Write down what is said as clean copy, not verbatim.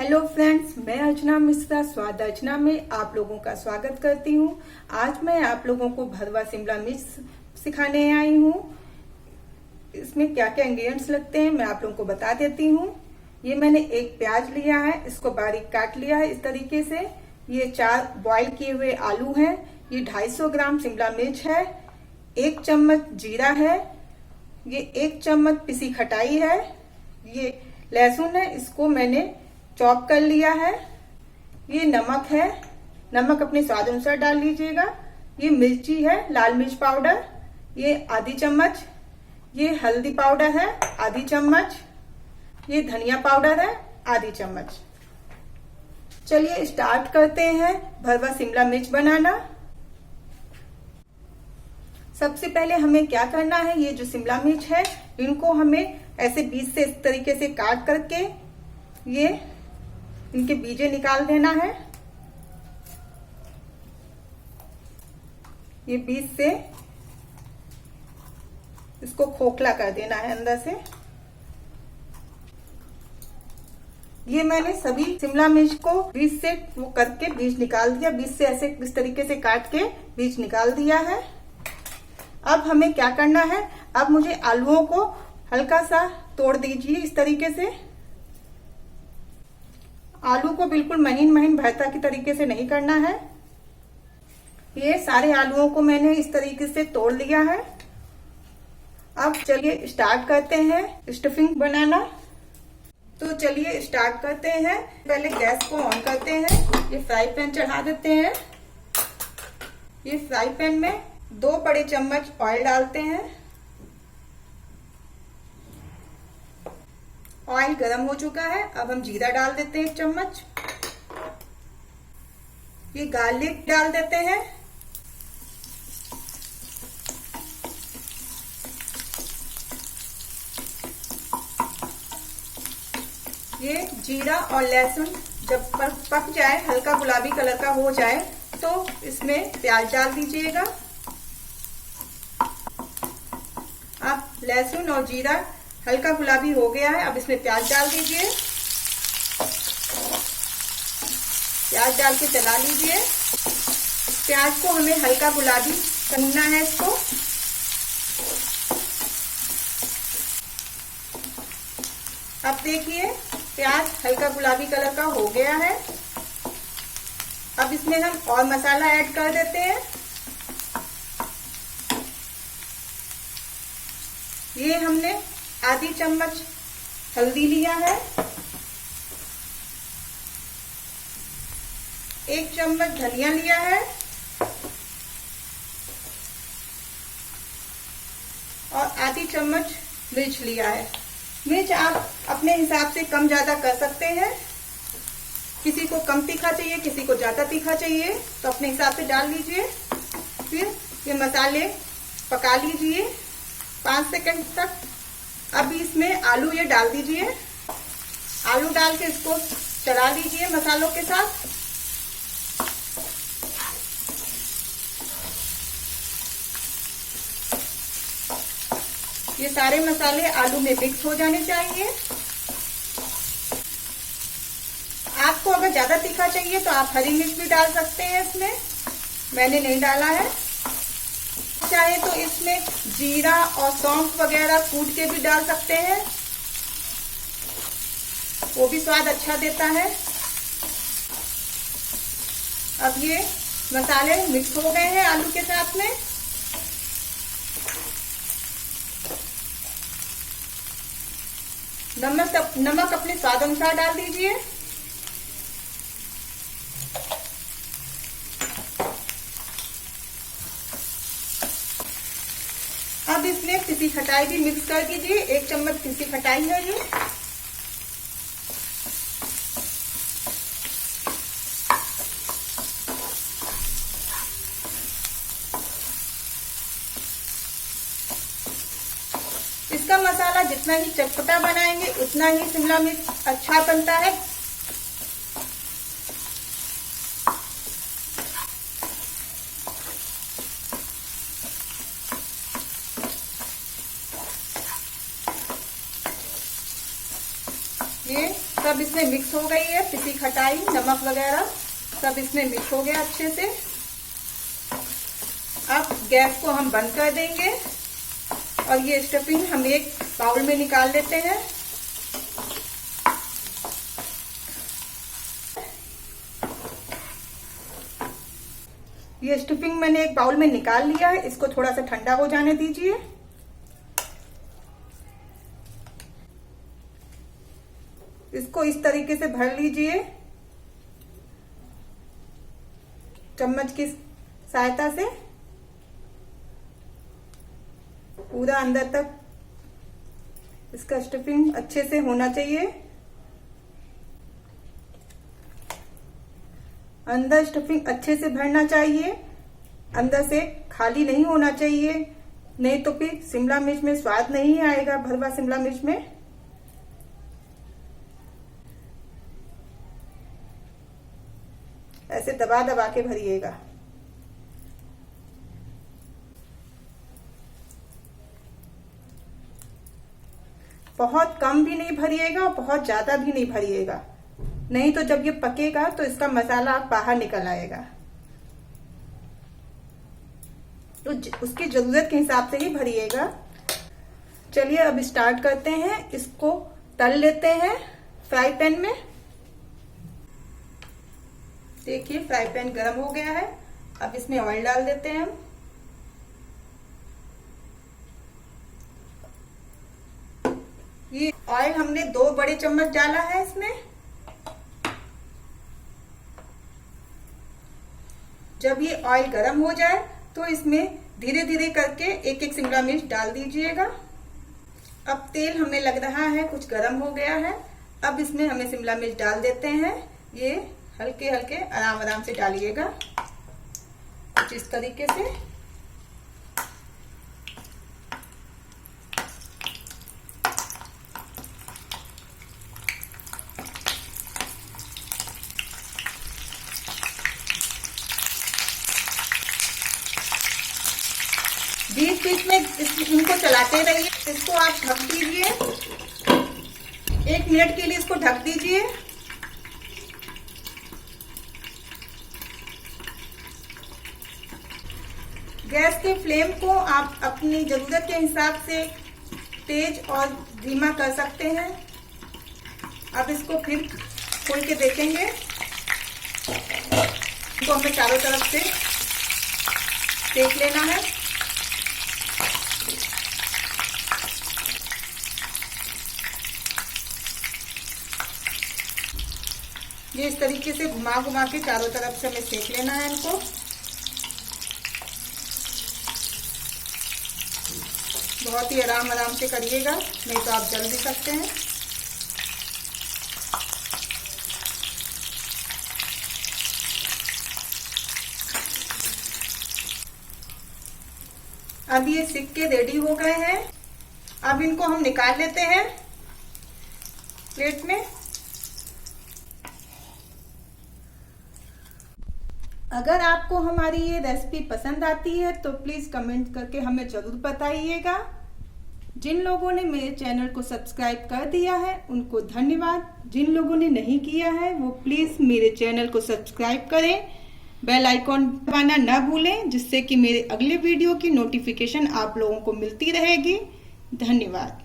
Hello friends, मैं अर्चना मिश्रा स्वाद अर्चना में आप लोगों का स्वागत करती हूँ। आज मैं आप लोगों को भरवा शिमला मिर्च सिखाने आई हूँ। इसमें क्या क्या इंग्रेडिएंट्स लगते हैं मैं आप लोगों को बता देती हूँ। ये मैंने एक प्याज लिया है, इसको बारीक काट लिया है इस तरीके से। ये 4 बॉईल किए हुए आलू हैं। ये 250 ग्राम शिमला मिर्च है। 1 चम्मच जीरा है। ये 1 चम्मच पिसी खटाई है। ये लहसुन है, इसको मैंने चॉप कर लिया है। ये नमक है, नमक अपने स्वाद अनुसार डाल लीजिएगा। ये मिर्ची है, लाल मिर्च पाउडर, ये आधी चम्मच। ये हल्दी पाउडर है, आधी चम्मच। ये धनिया पाउडर है, आधी चम्मच। चलिए स्टार्ट करते हैं भरवा शिमला मिर्च बनाना। सबसे पहले हमें क्या करना है, ये जो शिमला मिर्च है इनको हमें ऐसे बीज से इस तरीके से काट करके ये इनके बीजे निकाल देना है। ये बीज से इसको खोखला कर देना है अंदर से। ये मैंने सभी शिमला मिर्च को बीज से वो करके बीज निकाल दिया। बीज से ऐसे इस तरीके से काट के बीज निकाल दिया है। अब हमें क्या करना है, अब मुझे आलूओं को हल्का सा तोड़ दीजिए इस तरीके से। आलू को बिल्कुल महीन महीन भरता की तरीके से नहीं करना है। ये सारे आलूओं को मैंने इस तरीके से तोड़ लिया है। अब चलिए स्टार्ट करते हैं स्टफिंग बनाना। तो चलिए स्टार्ट करते हैं। पहले गैस को ऑन करते हैं। ये फ्राई पैन चढ़ा देते हैं। ये फ्राई पैन में 2 बड़े चम्मच ऑयल डालते हैं। ऑयल गरम हो चुका है। अब हम जीरा डाल देते हैं 1 चम्मच। ये गार्लिक डाल देते हैं। ये जीरा और लहसुन जब पक जाए, हल्का गुलाबी कलर का हो जाए, तो इसमें प्याज डाल दीजिएगा। अब लहसुन और जीरा हल्का गुलाबी हो गया है। अब इसमें प्याज डाल दीजिए। प्याज डाल के चला लीजिए। प्याज को हमें हल्का गुलाबी करना है इसको। अब देखिए प्याज हल्का गुलाबी कलर का हो गया है। अब इसमें हम और मसाला ऐड कर देते हैं। ये हमने आधी चम्मच हल्दी लिया है। 1 चम्मच धनिया लिया है और आधी चम्मच मिर्च लिया है। मिर्च आप अपने हिसाब से कम ज्यादा कर सकते हैं। किसी को कम तीखा चाहिए, किसी को ज्यादा तीखा चाहिए, तो अपने हिसाब से डाल लीजिए। फिर ये मसाले पका लीजिए 5 सेकंड तक। अब इसमें आलू ये डाल दीजिए। आलू डाल के इसको चला लीजिए मसालों के साथ। ये सारे मसाले आलू में मिक्स हो जाने चाहिए। आपको अगर ज्यादा तीखा चाहिए तो आप हरी मिर्च भी डाल सकते हैं इसमें, मैंने नहीं डाला है। चाहे तो इसमें जीरा और सौंफ वगैरह कूट के भी डाल सकते हैं, वो भी स्वाद अच्छा देता है। अब ये मसाले मिक्स हो गए हैं आलू के साथ में। नमक अपने स्वाद अनुसार डाल दीजिए। अब इसमें पिसी खटाई भी मिक्स कर दीजिए। 1 चम्मच पिसी खटाई है ये। इसका मसाला जितना ही चटपटा बनाएंगे उतना ही शिमला मिर्च अच्छा बनता है। ये सब इसमें मिक्स हो गई है, पिसी खटाई, नमक वगैरह सब इसमें मिक्स हो गया अच्छे से। अब गैस को हम बंद कर देंगे और ये स्टफिंग हम एक बाउल में निकाल लेते हैं। ये स्टफिंग मैंने एक बाउल में निकाल लिया है, इसको थोड़ा सा ठंडा हो जाने दीजिए। इसको इस तरीके से भर लीजिए चम्मच की सहायता से, पूरा अंदर तक इसका स्टफिंग अच्छे से होना चाहिए। अंदर स्टफिंग अच्छे से भरना चाहिए, अंदर से खाली नहीं होना चाहिए, नहीं तो फिर शिमला मिर्च में स्वाद नहीं आएगा। भरवा शिमला मिर्च में ऐसे दबा दबा के भरिएगा। बहुत कम भी नहीं भरिएगा और बहुत ज्यादा भी नहीं भरिएगा, नहीं तो जब ये पकेगा तो इसका मसाला बाहर निकल आएगा। तो उसकी जरूरत के हिसाब से ही भरिएगा। चलिए अब स्टार्ट करते हैं, इसको तल लेते हैं फ्राई पैन में। देखिए फ्राई पैन गर्म हो गया है, अब इसमें ऑयल डाल देते हैं हम। ये ऑयल हमने 2 बड़े चम्मच डाला है इसमें। जब ये ऑयल गर्म हो जाए तो इसमें धीरे धीरे करके एक एक शिमला मिर्च डाल दीजिएगा। अब तेल हमें लग रहा है कुछ गर्म हो गया है, अब इसमें हमें शिमला मिर्च डाल देते हैं। ये हल्के हल्के आराम आराम से डालिएगा, कुछ इस तरीके से। बीच बीच में इनको चलाते रहिए। इसको आप ढक दीजिए, 1 मिनट के लिए इसको ढक दीजिए। गैस के फ्लेम को आप अपनी जरूरत के हिसाब से तेज और धीमा कर सकते हैं। अब इसको फिर खोल के देखेंगे, इसको हमें चारों तरफ से सेक लेना है। ये इस तरीके से घुमा घुमा के चारों तरफ से हमें सेक लेना है इनको। बहुत ही आराम आराम से करिएगा, नहीं तो आप जल भी सकते हैं। अब ये सिक के रेडी हो गए हैं। अब इनको हम निकाल लेते हैं प्लेट में। अगर आपको हमारी ये रेसिपी पसंद आती है तो प्लीज कमेंट करके हमें जरूर बताइएगा। जिन लोगों ने मेरे चैनल को सब्सक्राइब कर दिया है उनको धन्यवाद। जिन लोगों ने नहीं किया है वो प्लीज मेरे चैनल को सब्सक्राइब करें, बेल आइकॉन दबाना ना भूलें, जिससे कि मेरे अगले वीडियो की नोटिफिकेशन आप लोगों को मिलती रहेगी। धन्यवाद।